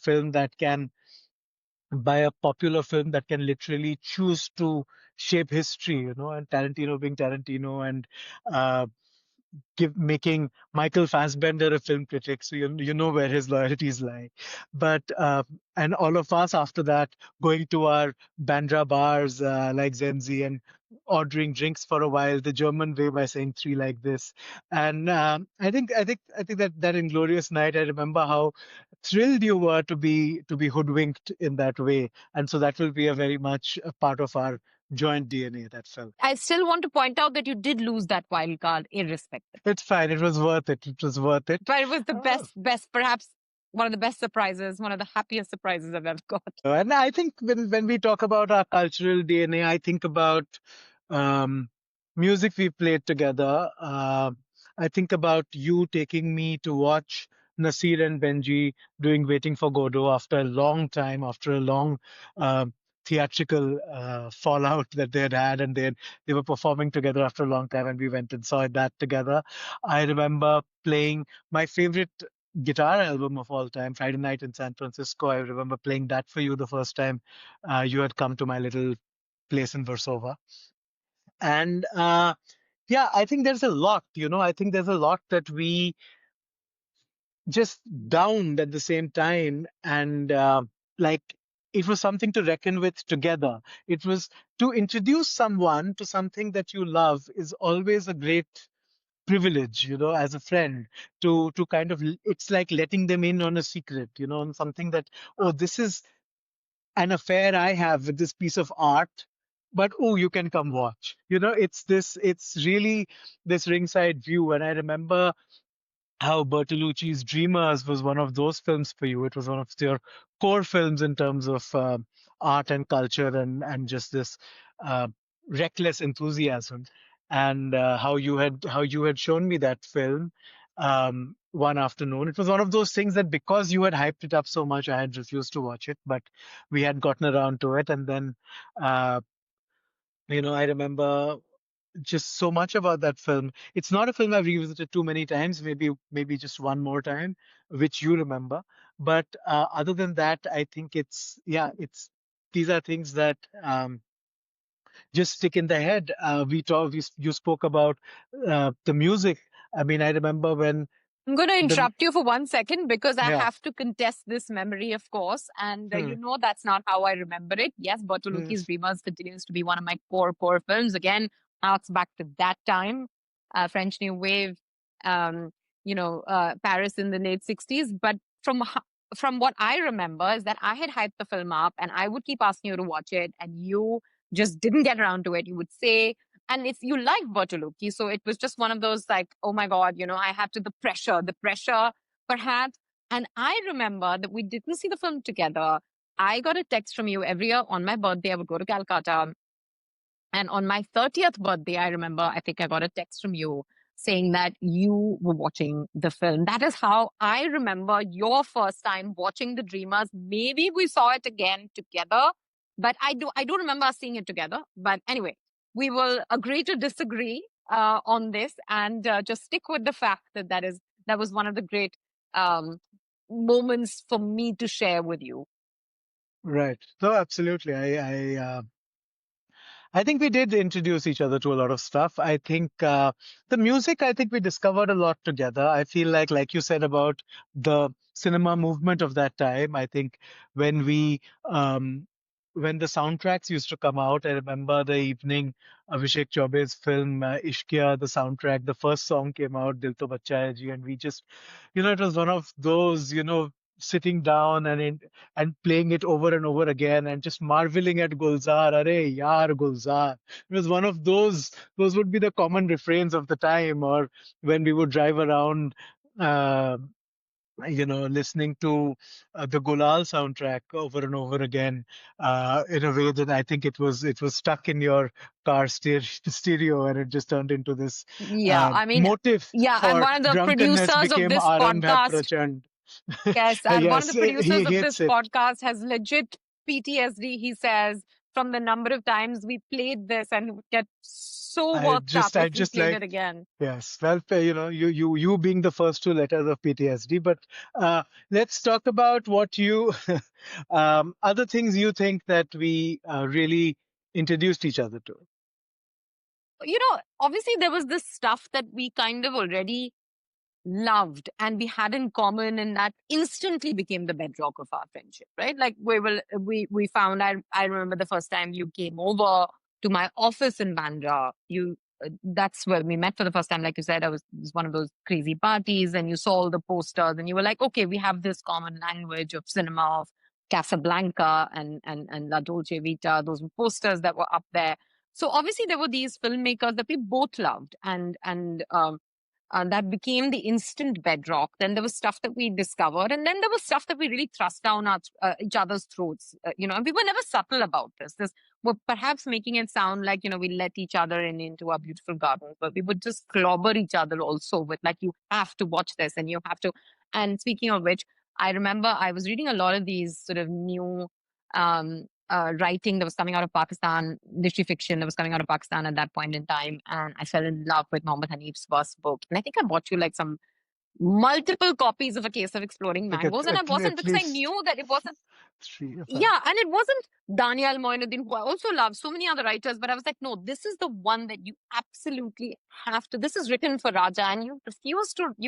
popular film that can literally choose to shape history, and Tarantino being Tarantino, and uh, making Michael Fassbender a film critic, so you know where his loyalties lie. But and all of us after that going to our Bandra bars like Zenzi and ordering drinks for a while the German way by saying three like this. And I think that inglorious night, I remember how thrilled you were to be hoodwinked in that way. And so that will be a very much a part of our joint DNA, that felt. I still want to point out that you did lose that wild card, irrespective. It's fine. It was worth it. It was worth it. But it was the Uh, best, perhaps one of the best surprises, one of the happiest surprises I've ever got. And I think when we talk about our cultural DNA, I think about um, music we played together. I think about you taking me to watch Nasir and Benji doing Waiting for Godot after a long time, after a long theatrical fallout that they had had, and they were performing together after a long time, and we went and saw that together. I remember playing my favorite guitar album of all time, Friday Night in San Francisco. I remember playing that for you the first time you had come to my little place in Versova. And yeah, I think there's a lot, I think there's a lot that we just downed at the same time. And like, it was something to reckon with together. It was to introduce someone to something that you love is always a great privilege, as a friend, to kind of, it's like letting them in on a secret, on something that, oh, this is an affair I have with this piece of art, but oh, you can come watch. It's really this ringside view. And I remember how Bertolucci's Dreamers was one of those films for you. It was one of your core films in terms of art and culture, and just this uh, reckless enthusiasm. And how you had shown me that film one afternoon. It was one of those things that because you had hyped it up so much, I had refused to watch it, but we had gotten around to it. And then, uh, I remember just so much about that film. It's not a film I've revisited too many times, maybe just one more time, which you remember. But other than that, I think it's these are things that just stick in the head. You spoke about the music. I mean, I remember when I'm going to the interrupt you for 1 second because I yeah. have to contest this memory, of course. And Hmm, that's not how I remember it. Yes, hmm, Bertolucci's Dreamers continues to be one of my core films. Again, harks back to that time, French New Wave, um, Paris in the late 60s. But from what I remember is that I had hyped the film up and I would keep asking you to watch it and you just didn't get around to it. You would say, and if you like Bertolucci, so it was just one of those like, oh my God, I have to, the pressure perhaps. And I remember that we didn't see the film together. I got a text from you every year on my birthday. I would go to Calcutta. And on my 30th birthday, I remember, I think I got a text from you saying that you were watching the film. That is how I remember your first time watching The Dreamers. Maybe we saw it again together, but I do remember us seeing it together. But anyway, we will agree to disagree on this and just stick with the fact that was one of the great um, moments for me to share with you. right. No, absolutely. I think we did introduce each other to a lot of stuff. I think the music, I think we discovered a lot together. I feel like you said about the cinema movement of that time. I think when we, when the soundtracks used to come out, I remember the evening Abhishek Chaube's film Ishqiya, the soundtrack, the first song came out, Dil To Bachcha Hai Ji, and we just, it was one of those, sitting down and playing it over and over again and just marveling at Gulzar. Arey yaar Gulzar. It was one of those would be the common refrains of the time, or when we would drive around, uh, listening to the Gulal soundtrack over and over again, in a way that I think it was stuck in your car stereo, and it just turned into this Yeah, I mean, motif yeah, I'm for one of the drunkenness producers of became this Arang Hai podcast. Prachand. Yes, one of Yes, the he producers of this hates it. podcast has legit PTSD, he says, from the number of times we played this and would get so I worked up just, I if we just played like, it again. yes. Well, you being the first two letters of PTSD. But let's talk about what you, other things you think that we really introduced each other to. Obviously there was this stuff that we kind of already loved and we had in common and that instantly became the bedrock of our friendship, right? Like we found, I remember the first time you came over to my office in Bandra. That's where we met for the first time. Like you said, it was one of those crazy parties, and you saw all the posters, and you were like, okay, we have this common language of cinema, of Casablanca and La Dolce Vita. Those were posters that were up there. So obviously there were these filmmakers that we both loved, and that became the instant bedrock. Then there was stuff that we discovered, and then there was stuff that we really thrust down each other's throats. And we were never subtle about this. We're perhaps making it sound like we let each other into our beautiful gardens, but we would just clobber each other also with like, you have to watch this, and you have to. And speaking of which, I remember I was reading a lot of these sort of new writing that was coming out of Pakistan, literary fiction that was coming out of Pakistan at that point in time. And I fell in love with Mohammed Hanif's first book. And I think I bought you like some multiple copies of A Case of Exploding Like Mangoes. And I wasn't, at because I least knew that it wasn't, three of them. yeah, and it wasn't Daniel Moinuddin, who I also love, so many other writers, but I was like, no, this is the one that you absolutely have to. This is written for Raja, and you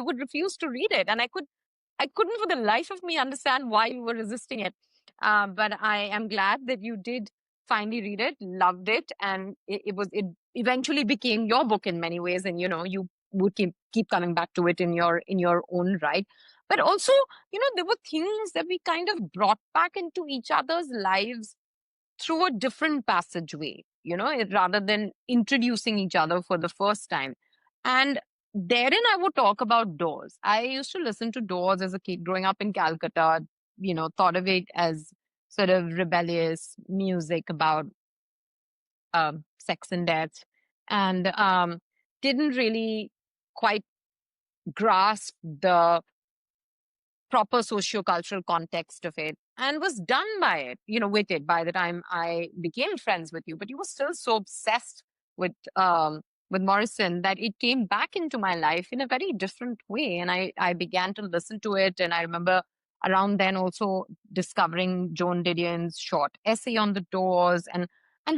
would refuse to read it. And I couldn't for the life of me understand why you were resisting it. But I am glad that you did finally read it, loved it, and it eventually became your book in many ways, and you would keep coming back to it in your own right. But also, there were things that we kind of brought back into each other's lives through a different passageway, rather than introducing each other for the first time. And therein, I would talk about Doors. I used to listen to Doors as a kid growing up in Calcutta, thought of it as sort of rebellious music about sex and death, and didn't really quite grasp the proper sociocultural context of it, and was done by it, with it by the time I became friends with you. But you were still so obsessed with Morrison that it came back into my life in a very different way. And I began to listen to it. And I remember around then also discovering Joan Didion's short essay on the Doors, and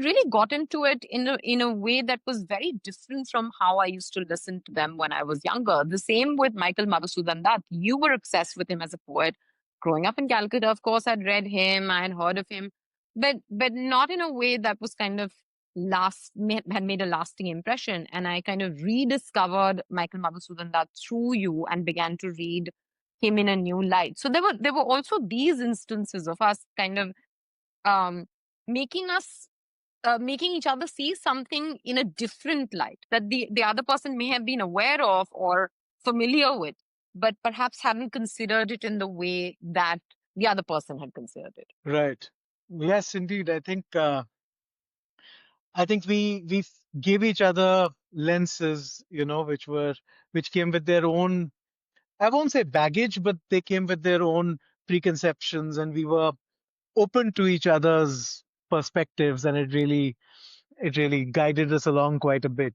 really got into it in a way that was very different from how I used to listen to them when I was younger. The same with Michael Madhusudan Dutt. You were obsessed with him as a poet. Growing up in Calcutta, of course, I'd read him, I had heard of him, but not in a way that was kind of had made a lasting impression. And I kind of rediscovered Michael Madhusudan Dutt through you and began to read him in a new light. So there were also these instances of us kind of um, making us making each other see something in a different light that the other person may have been aware of or familiar with, but perhaps haven't considered it in the way that the other person had considered it. Right. Yes, indeed. I think we gave each other lenses, which came with their own, I won't say baggage, but they came with their own preconceptions, and we were open to each other's perspectives, and it really guided us along quite a bit.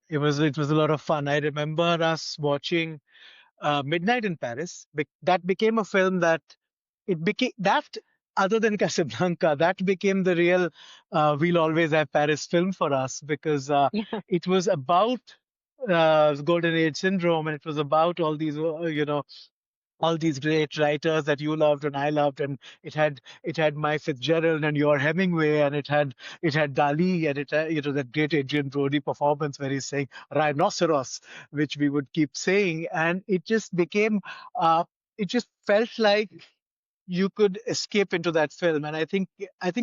It was a lot of fun. I remember us watching Midnight in Paris. That became a film that it became that other than Casablanca, that became the real "We'll Always Have Paris" film for us, because Yeah. it was about Golden Age syndrome, and it was about all these great writers that you loved and I loved, and it had my Fitzgerald and your Hemingway, and it had Dali, and it had, that great Adrian Brody performance where he's saying rhinoceros, which we would keep saying, and it just felt like you could escape into that film. And I think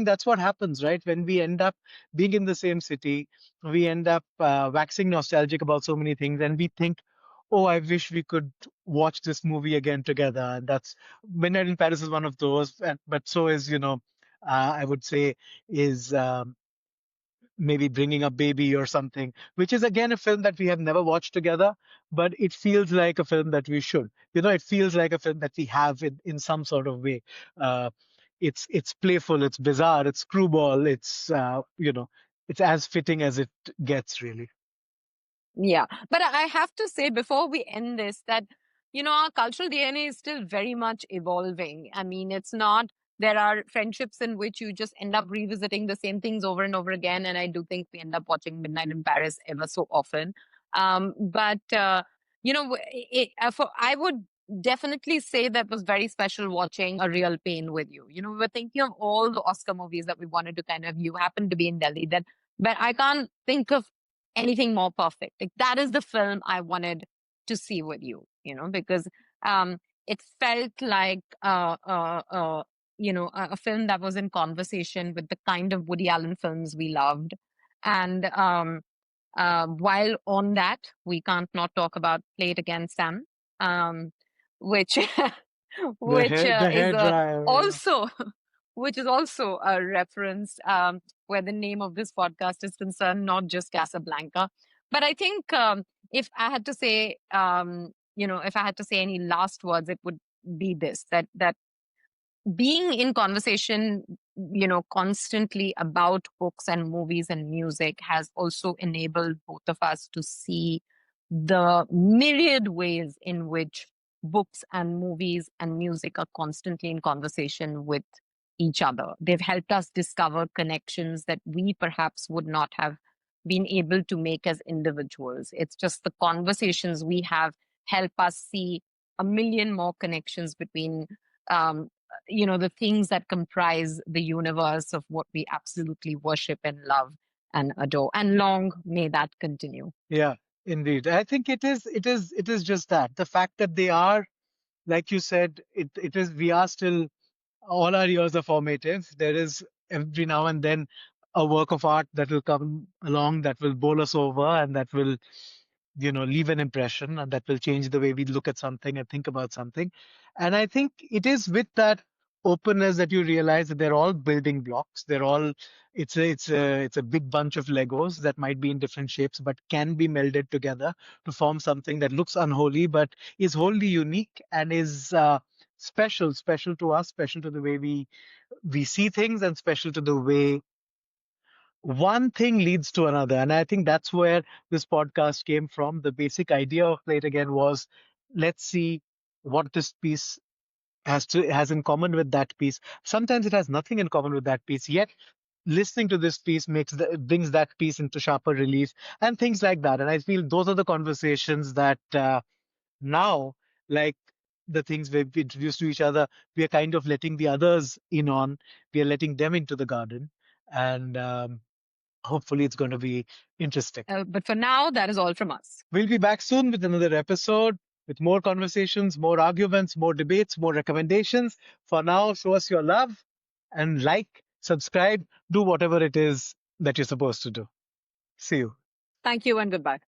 that's what happens, right? When we end up being in the same city, we end up waxing nostalgic about so many things, and we think, oh, I wish we could watch this movie again together. And that's Midnight in Paris is one of those, but so is, I would say, is maybe Bringing Up Baby or something, which is again a film that we have never watched together, but it feels like a film that we should. It feels like a film that we have in some sort of way. Uh, it's playful, it's bizarre, it's screwball, it's as fitting as it gets, really. Yeah. But I have to say before we end this that, our cultural DNA is still very much evolving. I mean, it's not, there are friendships in which you just end up revisiting the same things over and over again. And I do think we end up watching Midnight in Paris ever so often. But, I would definitely say that was very special watching A Real Pain with you. You know, we were thinking of all the Oscar movies that we wanted to kind of view. Happened to be in Delhi then, but I can't think of anything more perfect. Like that is the film I wanted to see with you. You know, because um, it felt like a film that was in conversation with the kind of Woody Allen films we loved, and while on that, we can't not talk about Play It Again, Sam, um, which which The is hair dryer, yeah. also which is also a reference where the name of this podcast is concerned, not just Casablanca. But I think if I had to say, if I had to say any last words, it would be this: that being in conversation, constantly about books and movies and music has also enabled both of us to see the myriad ways in which books and movies and music are constantly in conversation with each other. They've helped us discover connections that we perhaps would not have been able to make as individuals. It's just the conversations we have help us see a million more connections between um, the things that comprise the universe of what we absolutely worship and love and adore. And long may that continue. Yeah, indeed. I think it is just that. The fact that they are, like you said, it is we are still all our years are formative. There is every now and then a work of art that will come along that will bowl us over and that will, leave an impression and that will change the way we look at something and think about something. And I think it is with that openness that you realize that they're all building blocks. They're all it's a big bunch of Legos that might be in different shapes but can be melded together to form something that looks unholy but is wholly unique and is special to us, special to the way we see things, and special to the way one thing leads to another. And I think that's where this podcast came from. The basic idea of Play It Again was, let's see what this piece has in common with that piece. Sometimes it has nothing in common with that piece, yet listening to this piece brings that piece into sharper relief and things like that. And I feel those are the conversations that now, like the things we've introduced to each other, we are kind of letting the others in on. We are letting them into the garden, and hopefully it's going to be interesting. But for now, that is all from us. We'll be back soon with another episode with more conversations, more arguments, more debates, more recommendations. For now, show us your love and like, subscribe, do whatever it is that you're supposed to do. See you. Thank you and goodbye.